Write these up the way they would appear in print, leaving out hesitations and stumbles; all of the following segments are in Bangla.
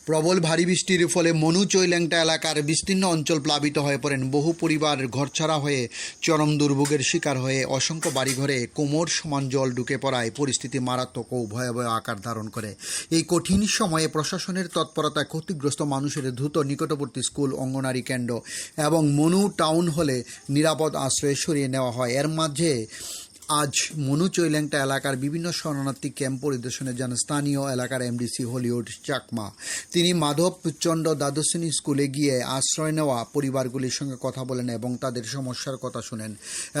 প্রবল ভারী বৃষ্টির ফলে মনু চৈল্যাংটা এলাকার বিস্তীর্ণ অঞ্চল প্লাবিত হয়ে পড়েন। বহু পরিবার ঘরছাড়া হয়ে চরম দুর্ভোগের শিকার হয়ে অসংখ্য বাড়িঘরে কোমর সমান জল ঢুকে পড়ায় পরিস্থিতি মারাত্মক ও ভয়াবহ আকার ধারণ করে। এই কঠিন সময়ে প্রশাসনের তৎপরতায় ক্ষতিগ্রস্ত মানুষের দ্রুত নিকটবর্তী স্কুল, অঙ্গনারী কেন্দ্র এবং মনু টাউন হলে নিরাপদ আশ্রয়ে সরিয়ে নেওয়া হয়। এর মাঝে আজ মনু চৈল্যাংটা এলাকার বিভিন্ন শরণার্থী ক্যাম্প পরিদর্শনে যান স্থানীয় এলাকার এমডিসি হলিউড চাকমা। তিনি মাধবচন্দ্র দ্বাদশ শ্রেণী স্কুলে গিয়ে আশ্রয় নেওয়া পরিবারগুলির সঙ্গে কথা বলেন এবং তাদের সমস্যার কথা শুনেন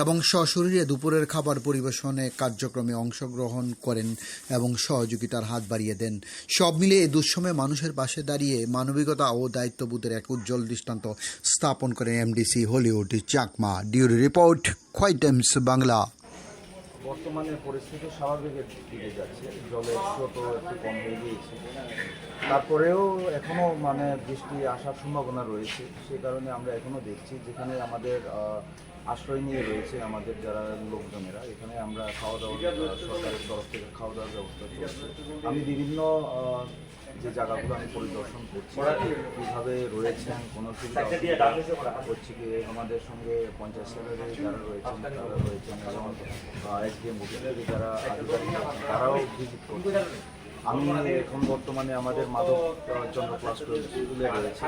এবং সশরীরে দুপুরের খাবার পরিবেশনে কার্যক্রমে অংশগ্রহণ করেন এবং সহযোগিতার হাত বাড়িয়ে দেন। সব মিলিয়ে এই দুঃসময়ে মানুষের পাশে দাঁড়িয়ে মানবিকতা ও দায়িত্ববোধের এক উজ্জ্বল দৃষ্টান্ত স্থাপন করেন এমডিসি হলিউড চাকমা। ডিউরি রিপোর্ট, খোয়াই টাইমস বাংলা। বর্তমানে পরিস্থিতি স্বাভাবিকের দিকে যাচ্ছে, জলের স্রোতও একটু কম হয়ে গিয়েছে। তারপরেও এখনও বৃষ্টি আসার সম্ভাবনা রয়েছে। সেই কারণে আমরা এখনও দেখছি যেখানে আমাদের আশ্রয় নিয়ে রয়েছে আমাদের যারা লোকজনেরা, এখানে আমরা খাওয়া দাওয়া সরকারের তরফ থেকে খাওয়া দাওয়ার ব্যবস্থা চলছে। আমি বিভিন্ন যে জায়গাগুলো আমি পরিদর্শন করছি কীভাবে রয়েছেন, কোনো সুবিধা হচ্ছে কি আমাদের সঙ্গে পঞ্চায়েত সেক্রেটারি যারা রয়েছেন তারা রয়েছেন এবং এসডিএম অফিসে যারা আধিকারিক আছেন তারাও ভিজিট করছেন। আমি এখন বর্তমানে আমাদের মাধবচন্দ্র ক্লাস স্কুলে রয়েছে,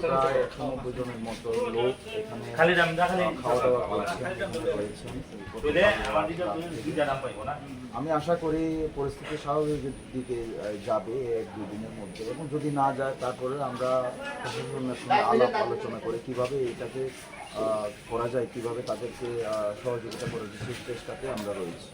প্রায় 190 জনের মতো লোক এখানে খাওয়া দাওয়া করছেন রয়েছেন। আমি আশা করি পরিস্থিতি স্বাভাবিকের দিকে যাবে 1-2 দিনের মধ্যে, এবং যদি না যায় তারপরে আমরা প্রশাসনের সঙ্গে আলোচনা করে কীভাবে এটাকে করা যায়, কীভাবে তাদেরকে সহযোগিতা করা যায় সেই চেষ্টাতে আমরা রয়েছি।